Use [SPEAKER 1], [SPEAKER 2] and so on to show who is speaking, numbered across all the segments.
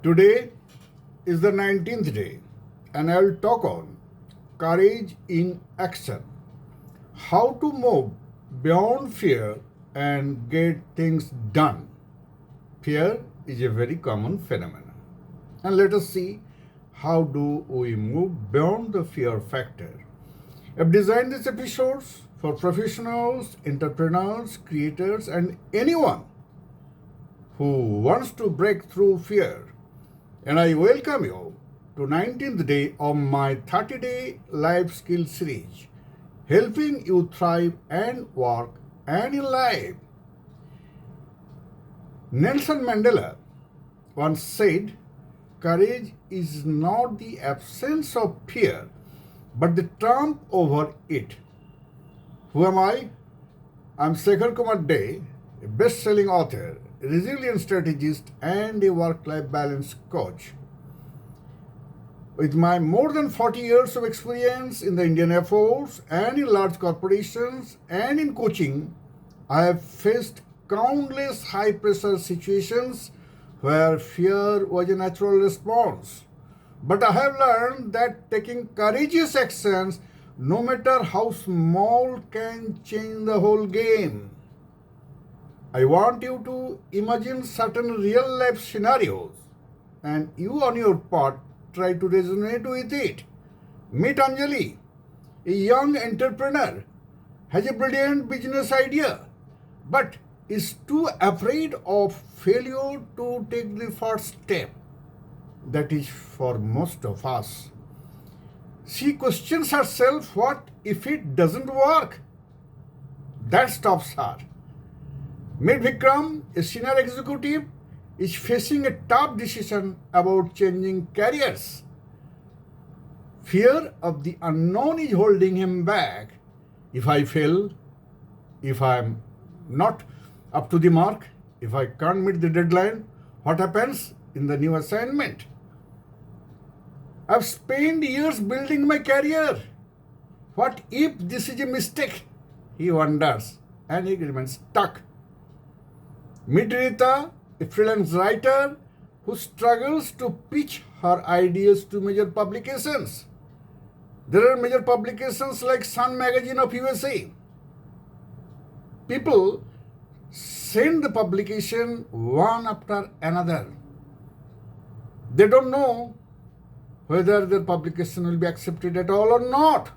[SPEAKER 1] Today is the 19th day, and I'll talk on courage in action. How to move beyond fear and get things done. Fear is a very common phenomenon. And let us see how do we move beyond the fear factor. I've designed these episodes for professionals, entrepreneurs, creators, and anyone who wants to break through fear. And I welcome you to 19th day of my 30-day life skill series, helping you thrive and work and in life. Nelson Mandela once said, courage is not the absence of fear, but the triumph over it. Who am I? I'm Sekhar Kumar Dey, a best-selling author, a resilient strategist, and a work-life balance coach. With my more than 40 years of experience in the Indian Air Force and in large corporations and in coaching, I have faced countless high-pressure situations where fear was a natural response. But I have learned that taking courageous actions, no matter how small, can change the whole game. I want you to imagine certain real-life scenarios, and you on your part try to resonate with it. Meet Anjali, a young entrepreneur, has a brilliant business idea, but is too afraid of failure to take the first step. That is for most of us. She questions herself, what if it doesn't work? That stops her. Meet Vikram, a senior executive, is facing a tough decision about changing careers. Fear of the unknown is holding him back. If I fail, if I am not up to the mark, if I can't meet the deadline, what happens in the new assignment? I've spent years building my career. What if this is a mistake? He wonders, and he remains stuck. Meet Rita, a freelance writer who struggles to pitch her ideas to major publications. There are major publications like Sun Magazine of USA. People send the publication one after another. They don't know whether their publication will be accepted at all or not.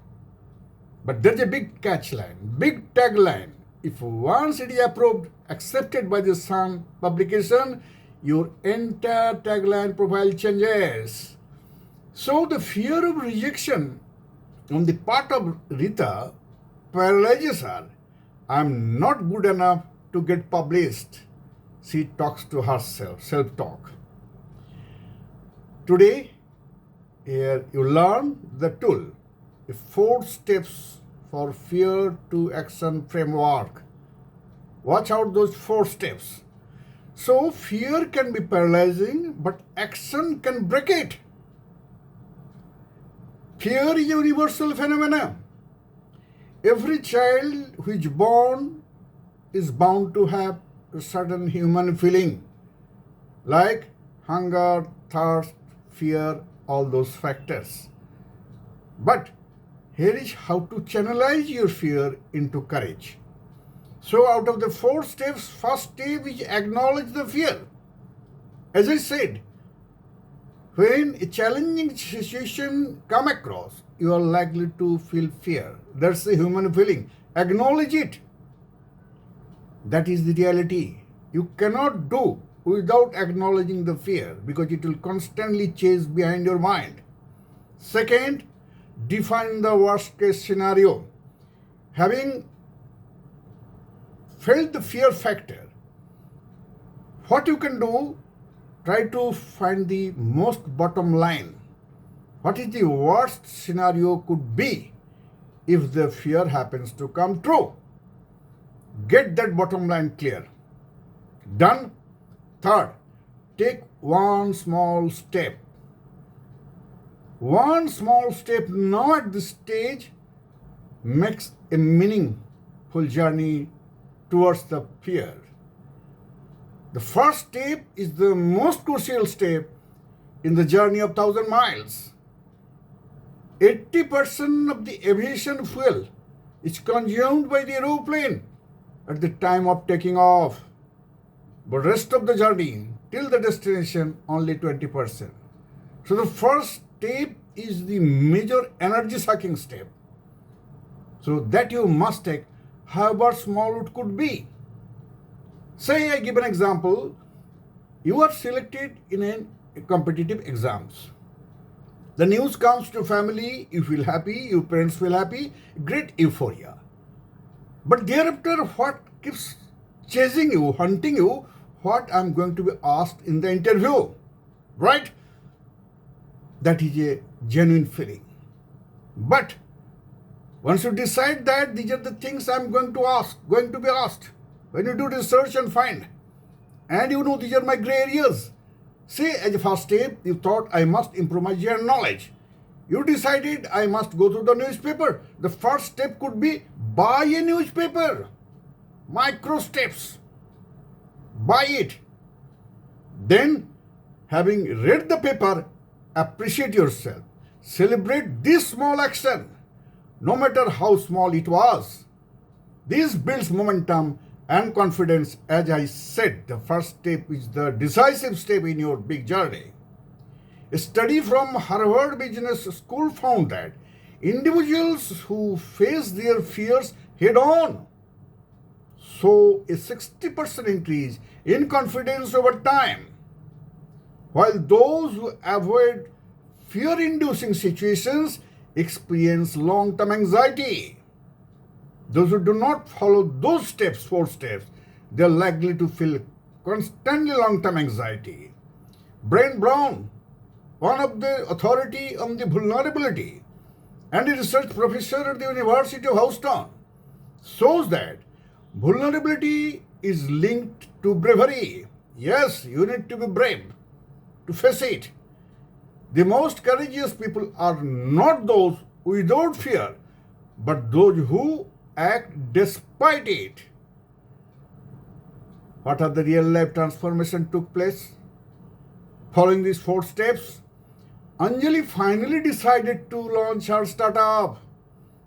[SPEAKER 1] But there's a big catch line, big tagline. If once it is approved, accepted by the Sun publication, your entire tagline profile changes. So the fear of rejection on the part of Rita paralyzes her. I'm not good enough to get published. She talks to herself, self-talk. Today, here you learn the tool, the 4 steps for fear to action framework. Watch out those 4 steps. So fear can be paralyzing, but action can break it. Fear is a universal phenomenon. Every child who is born is bound to have a certain human feeling, like hunger, thirst, fear, all those factors. But here is how to channelize your fear into courage. So out of the 4 steps, first step is acknowledge the fear. As I said, when a challenging situation come across, you are likely to feel fear. That's a human feeling. Acknowledge it. That is the reality. You cannot do without acknowledging the fear because it will constantly chase behind your mind. Second, define the worst case scenario. Having felt the fear factor, what you can do, try to find the most bottom line. What is the worst scenario could be if the fear happens to come true? Get that bottom line clear. Done? Third, take one small step. One small step now at this stage makes a meaningful journey towards the fear. The first step is the most crucial step in the journey of 1,000 miles. 80% of the aviation fuel is consumed by the aeroplane at the time of taking off. But rest of the journey till the destination only 20%. So the first step is the major energy sucking step. So that you must take, however small it could be. Say I give an example. You are selected in a competitive exams. The news comes to family, you feel happy, your parents feel happy, great euphoria. But thereafter, what keeps chasing you, hunting you, what I'm going to be asked in the interview, right? That is a genuine feeling. But once you decide that these are the things I'm going to be asked, when you do research and find, and you know these are my gray areas. Say as a first step, you thought I must improve my general knowledge. You decided I must go through the newspaper. The first step could be buy a newspaper. Micro steps. Buy it. Then, having read the paper, appreciate yourself. Celebrate this small action, no matter how small it was. This builds momentum and confidence. As I said, the first step is the decisive step in your big journey. A study from Harvard Business School found that individuals who face their fears head on show a 60% increase in confidence over time, while those who avoid fear-inducing situations experience long-term anxiety. Those who do not follow those steps, 4 steps, they are likely to feel constantly long-term anxiety. Brian Brown, one of the authority on the vulnerability and a research professor at the University of Houston, shows that vulnerability is linked to bravery. Yes, you need to be brave to face it. The most courageous people are not those without fear, but those who act despite it. What are the real life transformation took place? Following these 4 steps, Anjali finally decided to launch her startup,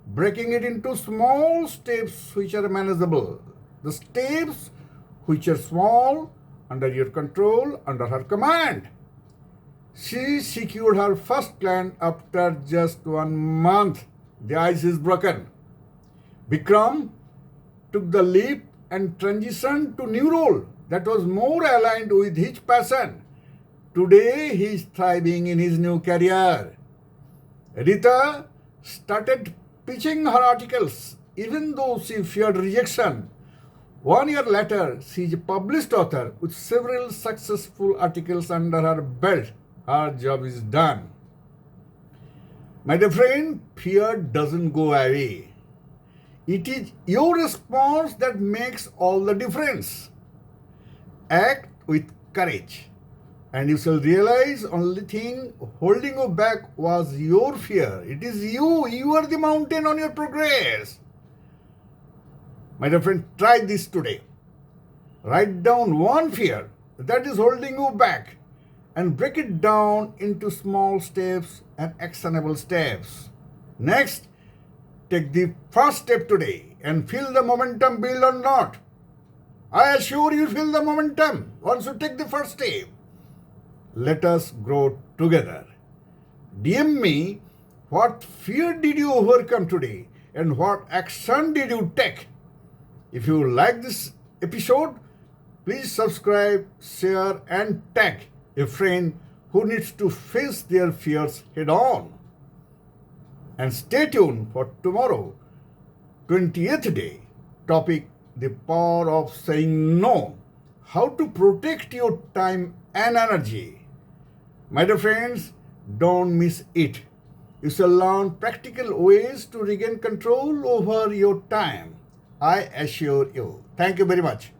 [SPEAKER 1] breaking it into small steps which are manageable. The steps which are small, under your control, under her command. She secured her first client after just 1 month. The ice is broken. Vikram took the leap and transitioned to new role that was more aligned with his passion. Today he is thriving in his new career. Rita started pitching her articles even though she feared rejection. 1 year later, she is a published author with several successful articles under her belt. Her job is done. My dear friend, fear doesn't go away. It is your response that makes all the difference. Act with courage, and you shall realize only thing holding you back was your fear. It is you. You are the mountain on your progress. My dear friend, try this today. Write down one fear that is holding you back and break it down into small steps and actionable steps. Next, take the first step today and feel the momentum build or not. I assure you feel the momentum once you take the first step. Let us grow together. DM me what fear did you overcome today and what action did you take. If you like this episode, please subscribe, share and tag a friend who needs to face their fears head on. And stay tuned for tomorrow, 20th day, topic the power of saying no, how to protect your time and energy. My dear friends, don't miss it. You shall learn practical ways to regain control over your time. I assure you. Thank you very much.